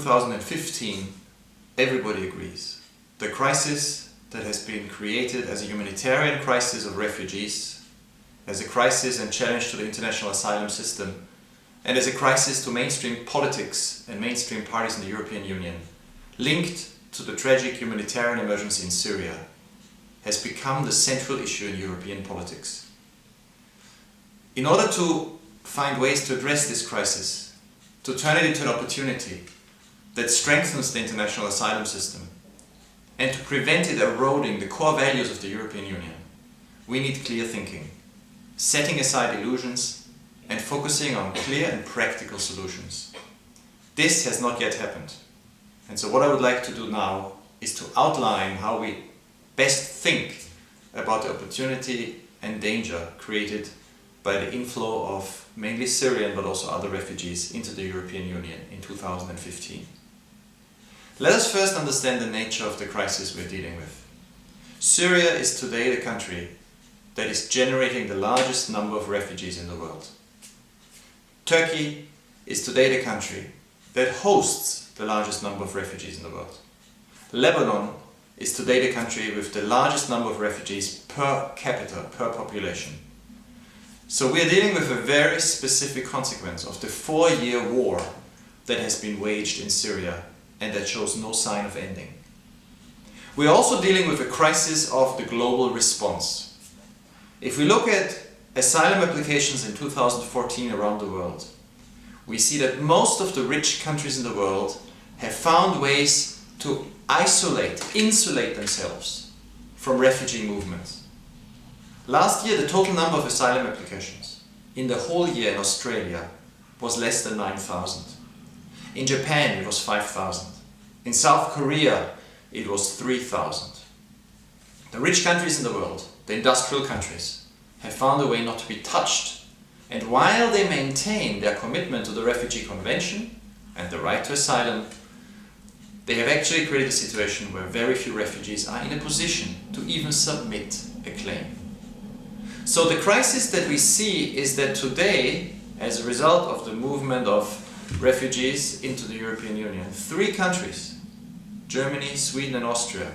2015, everybody agrees. The crisis that has been created as a humanitarian crisis of refugees, as a crisis and challenge to the international asylum system, and as a crisis to mainstream politics and mainstream parties in the European Union, linked to the tragic humanitarian emergency in Syria, has become the central issue in European politics. In order to find ways to address this crisis, to turn it into an opportunity that strengthens the international asylum system, and to prevent it eroding the core values of the European Union, we need clear thinking, setting aside illusions and focusing on clear and practical solutions. This has not yet happened. And so what I would like to do now is to outline how we best think about the opportunity and danger created by the inflow of mainly Syrian but also other refugees into the European Union in 2015. Let us first understand the nature of the crisis we're dealing with. Syria is today the country that is generating the largest number of refugees in the world. Turkey is today the country that hosts the largest number of refugees in the world. Lebanon is today the country with the largest number of refugees per capita, per population. So we are dealing with a very specific consequence of the 4-year war that has been waged in Syria and that shows no sign of ending. We are also dealing with a crisis of the global response. If we look at asylum applications in 2014 around the world, we see that most of the rich countries in the world have found ways to insulate themselves from refugee movements. Last year, the total number of asylum applications in the whole year in Australia was less than 9,000. In Japan, it was 5,000. In South Korea, it was 3,000. The rich countries in the world, the industrial countries, have found a way not to be touched. And while they maintain their commitment to the Refugee Convention and the right to asylum, they have actually created a situation where very few refugees are in a position to even submit a claim. So the crisis that we see is that today, as a result of the movement of refugees into the European Union, 3 countries, Germany, Sweden and Austria,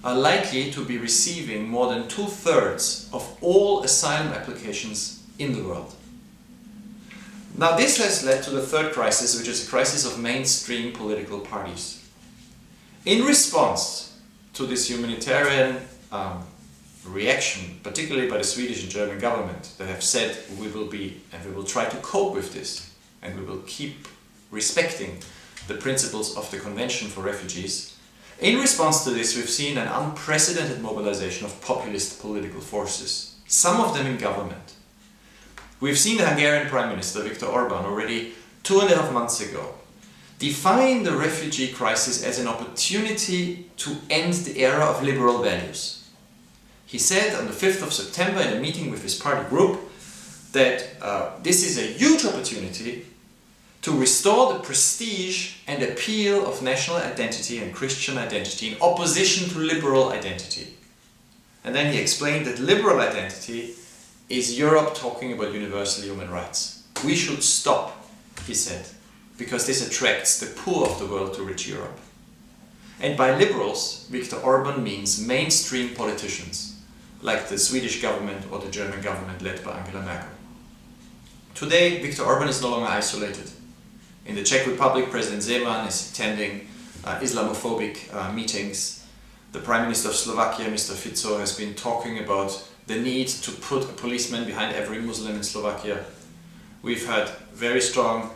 are likely to be receiving more than 2/3 of all asylum applications in the world. Now this has led to the third crisis, which is a crisis of mainstream political parties. In response to this humanitarian reaction, particularly by the Swedish and German government, that have said we will try to cope with this and we will keep respecting the principles of the Convention for Refugees. In response to this, we've seen an unprecedented mobilization of populist political forces, some of them in government. We've seen the Hungarian Prime Minister, Viktor Orbán, already 2.5 months ago, define the refugee crisis as an opportunity to end the era of liberal values. He said on the 5th of September in a meeting with his party group that this is a huge opportunity to restore the prestige and appeal of national identity and Christian identity in opposition to liberal identity. And then he explained that liberal identity is Europe talking about universal human rights. We should stop, he said, because this attracts the poor of the world to rich Europe. And by liberals, Viktor Orbán means mainstream politicians, like the Swedish government or the German government led by Angela Merkel. Today, Viktor Orbán is no longer isolated. In the Czech Republic, President Zeman is attending Islamophobic meetings. The Prime Minister of Slovakia, Mr. Fico, has been talking about the need to put a policeman behind every Muslim in Slovakia. We've had very strong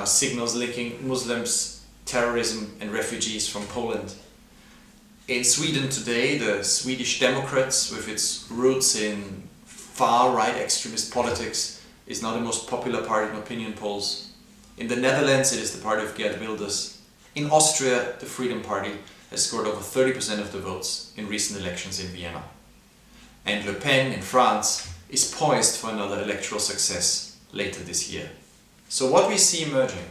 signals linking Muslims, terrorism and refugees from Poland. In Sweden today, the Swedish Democrats, with its roots in far-right extremist politics, is now the most popular party in opinion polls. In the Netherlands, it is the party of Geert Wilders. In Austria, the Freedom Party has scored over 30% of the votes in recent elections in Vienna. And Le Pen in France is poised for another electoral success later this year. So what we see emerging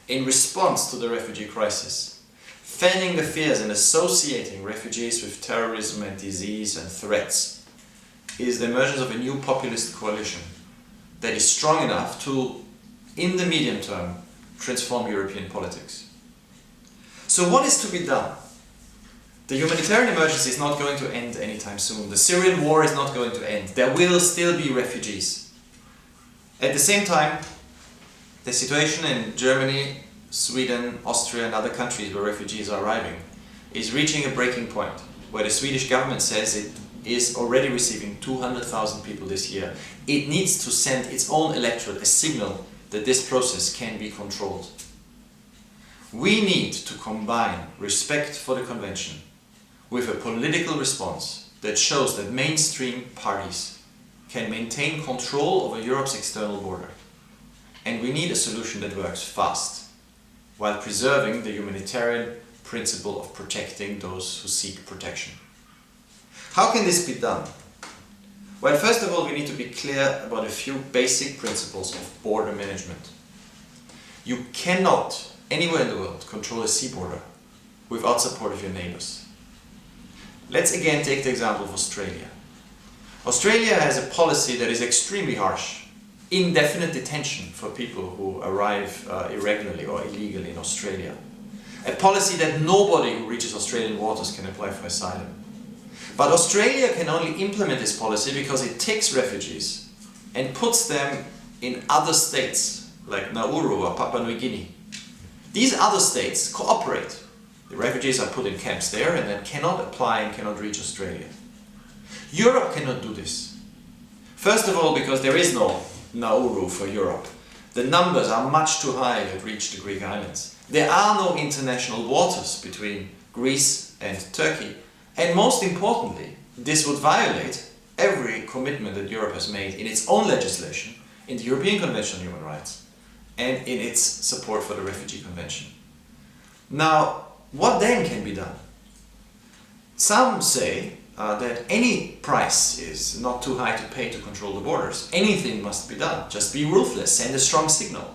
in response to the refugee crisis, fanning the fears and associating refugees with terrorism and disease and threats, is the emergence of a new populist coalition that is strong enough to, in the medium term, transform European politics. So what is to be done? The humanitarian emergency is not going to end anytime soon. The Syrian war is not going to end. There will still be refugees. At the same time, the situation in Germany, Sweden, Austria and other countries where refugees are arriving is reaching a breaking point, where the Swedish government says it is already receiving 200,000 people this year. It needs to send its own electorate a signal that this process can be controlled. We need to combine respect for the Convention with a political response that shows that mainstream parties can maintain control over Europe's external border. And we need a solution that works fast, while preserving the humanitarian principle of protecting those who seek protection. How can this be done? Well, first of all, we need to be clear about a few basic principles of border management. You cannot, anywhere in the world, control a sea border without support of your neighbors. Let's again take the example of Australia. Australia has a policy that is extremely harsh. Indefinite detention for people who arrive irregularly or illegally in Australia. A policy that nobody who reaches Australian waters can apply for asylum. But Australia can only implement this policy because it takes refugees and puts them in other states like Nauru or Papua New Guinea. These other states cooperate. The refugees are put in camps there and then cannot apply and cannot reach Australia. Europe cannot do this. First of all, because there is no Nauru for Europe. The numbers are much too high to reach the Greek islands. There are no international waters between Greece and Turkey. And most importantly, this would violate every commitment that Europe has made in its own legislation, in the European Convention on Human Rights, and in its support for the Refugee Convention. Now, what then can be done? Some say that any price is not too high to pay to control the borders. Anything must be done. Just be ruthless, send a strong signal.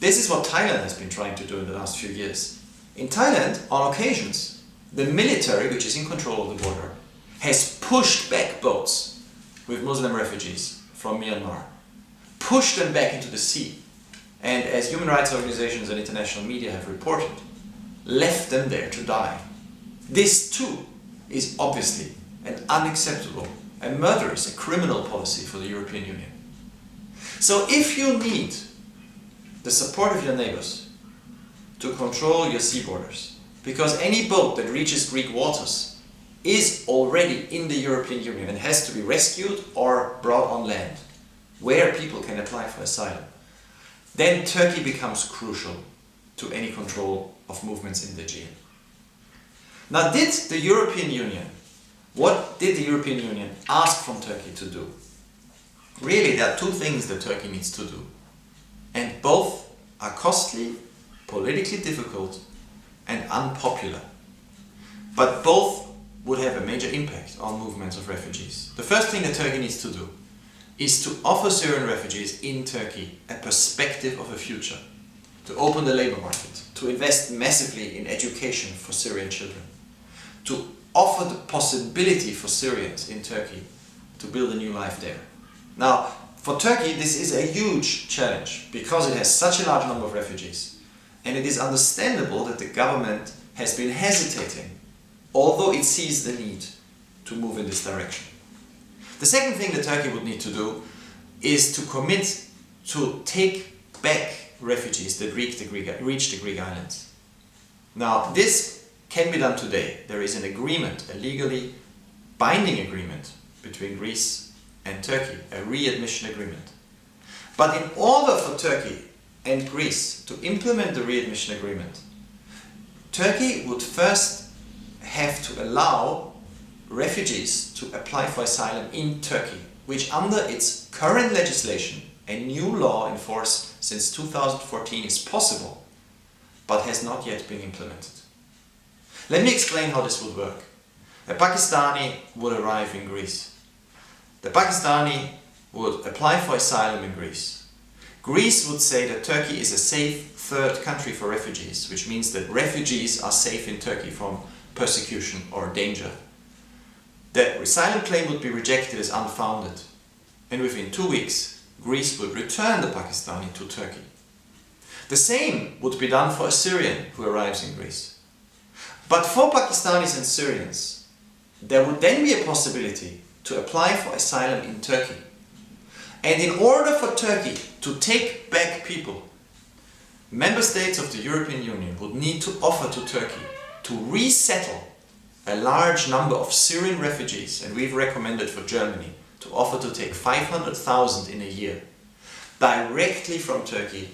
This is what Thailand has been trying to do in the last few years. In Thailand, on occasions, the military, which is in control of the border, has pushed back boats with Muslim refugees from Myanmar, pushed them back into the sea, and as human rights organizations and international media have reported, left them there to die. This too is obviously an unacceptable, a murderous, a criminal policy for the European Union. So if you need the support of your neighbors to control your sea borders, because any boat that reaches Greek waters is already in the European Union and has to be rescued or brought on land, where people can apply for asylum, then Turkey becomes crucial to any control of movements in the Aegean. Now, what did the European Union ask from Turkey to do? Really, there are two things that Turkey needs to do, and both are costly, politically difficult, and unpopular. But both would have a major impact on movements of refugees. The first thing that Turkey needs to do is to offer Syrian refugees in Turkey a perspective of a future, to open the labor market, to invest massively in education for Syrian children, to offer the possibility for Syrians in Turkey to build a new life there. Now, for Turkey, this is a huge challenge because it has such a large number of refugees. And it is understandable that the government has been hesitating, although it sees the need to move in this direction. The second thing that Turkey would need to do is to commit to take back refugees that reach the Greek islands. Now, this can be done today. There is an agreement, a legally binding agreement between Greece and Turkey, a readmission agreement. But in order for Turkey and Greece to implement the readmission agreement, Turkey would first have to allow refugees to apply for asylum in Turkey, which under its current legislation, a new law in force since 2014, is possible, but has not yet been implemented. Let me explain how this would work. A Pakistani would arrive in Greece. The Pakistani would apply for asylum in Greece. Greece would say that Turkey is a safe third country for refugees, which means that refugees are safe in Turkey from persecution or danger. The asylum claim would be rejected as unfounded, and within 2 weeks, Greece would return the Pakistani to Turkey. The same would be done for a Syrian who arrives in Greece. But for Pakistanis and Syrians, there would then be a possibility to apply for asylum in Turkey. And in order for Turkey to take back people, member states of the European Union would need to offer to Turkey to resettle a large number of Syrian refugees, and we've recommended for Germany to offer to take 500,000 in a year directly from Turkey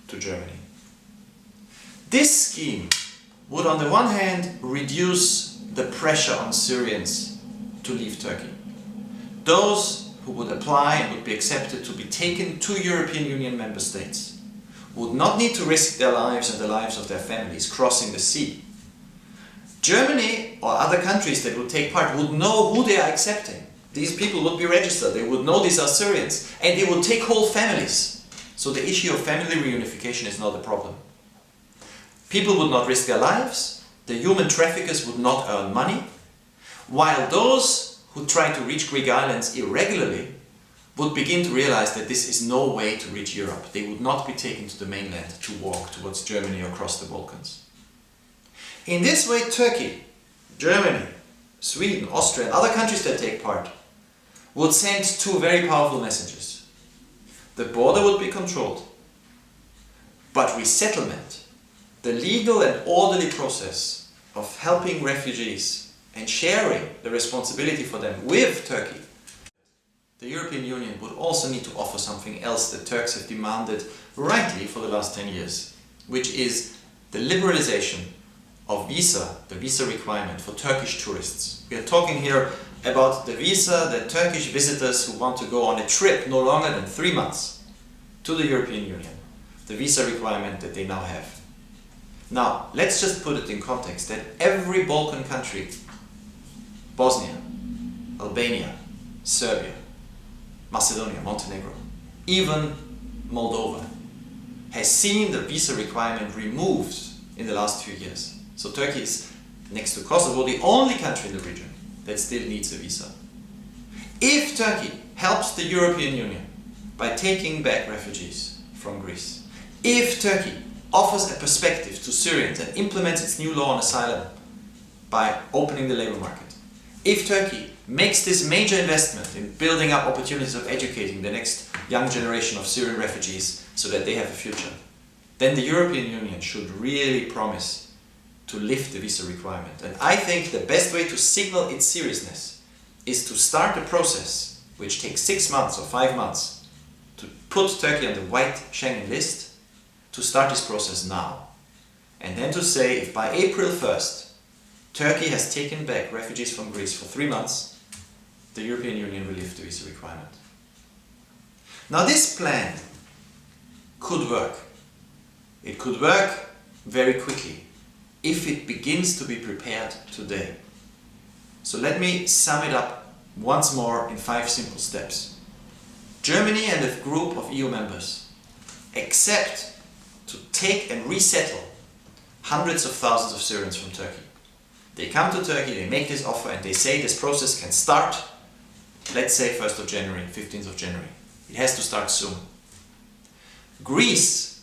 to Germany. This scheme would on the one hand reduce the pressure on Syrians to leave Turkey. Those who would apply and would be accepted to be taken to European Union member states would not need to risk their lives and the lives of their families crossing the sea. Germany or other countries that would take part would know who they are accepting. These people would be registered, they would know these are Syrians, and they would take whole families. So the issue of family reunification is not a problem. People would not risk their lives, the human traffickers would not earn money, while those who try to reach Greek islands irregularly would begin to realize that this is no way to reach Europe. They would not be taken to the mainland to walk towards Germany or across the Balkans. In this way, Turkey, Germany, Sweden, Austria and other countries that take part would send two very powerful messages. The border would be controlled, but resettlement, the legal and orderly process of helping refugees and sharing the responsibility for them with Turkey, the European Union would also need to offer something else that Turks have demanded rightly for the last 10 years, which is the liberalization of the visa requirement for Turkish tourists. We are talking here about the visa that Turkish visitors who want to go on a trip no longer than 3 months to the European Union, the visa requirement that they now have. Now, let's just put it in context that every Balkan country, Bosnia, Albania, Serbia, Macedonia, Montenegro, even Moldova, has seen the visa requirement removed in the last few years. So Turkey is, next to Kosovo, the only country in the region that still needs a visa. If Turkey helps the European Union by taking back refugees from Greece, if Turkey offers a perspective to Syrians and implements its new law on asylum by opening the labour market, if Turkey makes this major investment in building up opportunities of educating the next young generation of Syrian refugees so that they have a future, then the European Union should really promise to lift the visa requirement. And I think the best way to signal its seriousness is to start a process which takes 6 months or 5 months to put Turkey on the white Schengen list, to start this process now. And then to say if by April 1st Turkey has taken back refugees from Greece for 3 months, the European Union will lift the visa requirement. Now this plan could work. It could work very quickly if it begins to be prepared today. So let me sum it up once more in 5 simple steps. Germany and a group of EU members accept to take and resettle hundreds of thousands of Syrians from Turkey. They come to Turkey, they make this offer and they say this process can start, let's say 1st of January, 15th of January. It has to start soon. Greece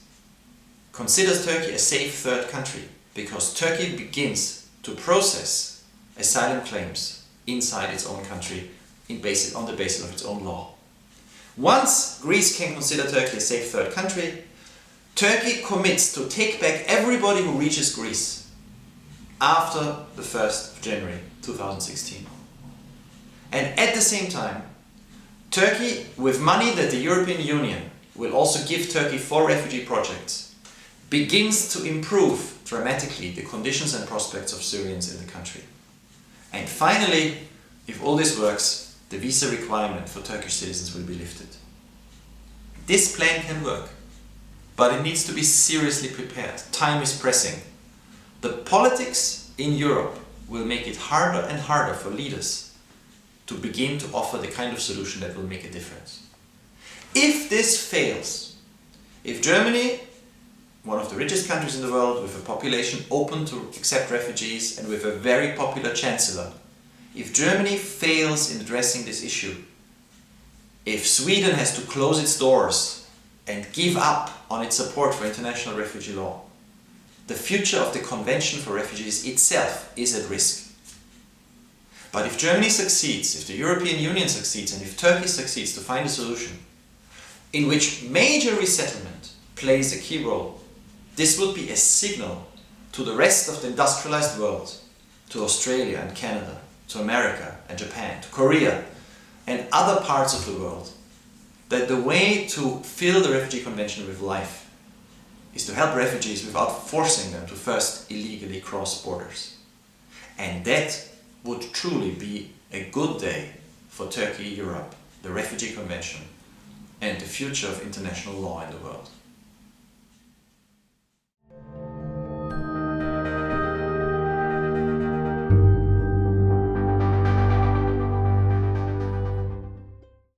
considers Turkey a safe third country because Turkey begins to process asylum claims inside its own country on the basis of its own law. Once Greece can consider Turkey a safe third country, Turkey commits to take back everybody who reaches Greece after the 1st of January 2016. And at the same time, Turkey, with money that the European Union will also give Turkey for refugee projects, begins to improve dramatically the conditions and prospects of Syrians in the country. And finally, if all this works, the visa requirement for Turkish citizens will be lifted. This plan can work, but it needs to be seriously prepared. Time is pressing. The politics in Europe will make it harder and harder for leaders to begin to offer the kind of solution that will make a difference. If this fails, if Germany, one of the richest countries in the world with a population open to accept refugees and with a very popular chancellor, if Germany fails in addressing this issue, if Sweden has to close its doors and give up on its support for international refugee law, the future of the Convention for Refugees itself is at risk. But if Germany succeeds, if the European Union succeeds, and if Turkey succeeds to find a solution in which major resettlement plays a key role, this will be a signal to the rest of the industrialized world, to Australia and Canada, to America and Japan, to Korea and other parts of the world, that the way to fill the Refugee Convention with life is to help refugees without forcing them to first illegally cross borders. And that would truly be a good day for Turkey, Europe, the Refugee Convention, and the future of international law in the world.